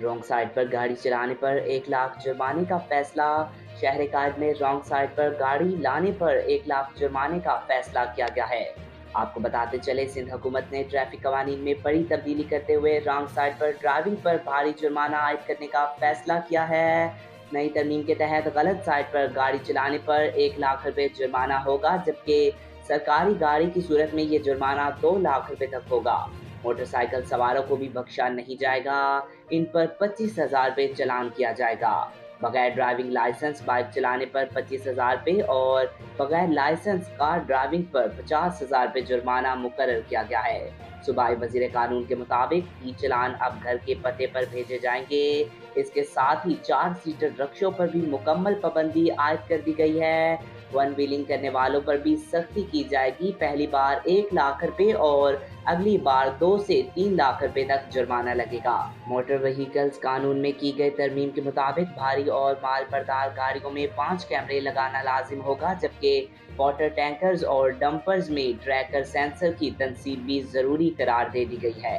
Wrong side पर गाड़ी चलाने पर 1 लाख जुर्माने का फैसला। शहर कायद में रॉन्ग साइड पर गाड़ी लाने पर 1 लाख जुर्माने का फैसला किया गया है। आपको बताते चले, सिंध हुकूमत ने ट्रैफिक कवानीन में बड़ी तब्दीली करते हुए रॉन्ग साइड पर ड्राइविंग पर भारी जुर्माना आयद करने का फैसला किया है। नई तरमीम के तहत गलत साइड पर गाड़ी चलाने पर 1 लाख रुपए जुर्माना होगा, जबकि सरकारी गाड़ी की सूरत में ये जुर्माना 2 लाख रुपए तक होगा। मोटरसाइकिल सवारों को भी बख्शा नहीं जाएगा, इन पर 25,000 रुपए चालान किया जाएगा। बगैर ड्राइविंग लाइसेंस बाइक चलाने पर 25,000 रुपए और बगैर लाइसेंस कार ड्राइविंग पर 50,000 रुपए जुर्माना मुकर्रर किया गया है। सूबाई वजीर कानून के मुताबिक ई चालान अब घर के पते पर भेजे जाएंगे। इसके साथ ही 4 सीटर रक्शों पर भी मुकम्मल पाबंदी आयद कर दी गई है। वन व्हीलिंग करने वालों पर भी सख्ती की जाएगी। पहली बार 1 लाख रुपए और अगली बार 2 से 3 लाख रुपए तक जुर्माना लगेगा। मोटर व्हीकल्स कानून में की गई तरमीम के मुताबिक भारी और माल बरदार गाड़ियों में 5 कैमरे लगाना लाजिम होगा, जबकि वाटर टैंकर्स और डंपर्स में ट्रैकर सेंसर की तनसीब भी जरूरी करार दे दी गई है।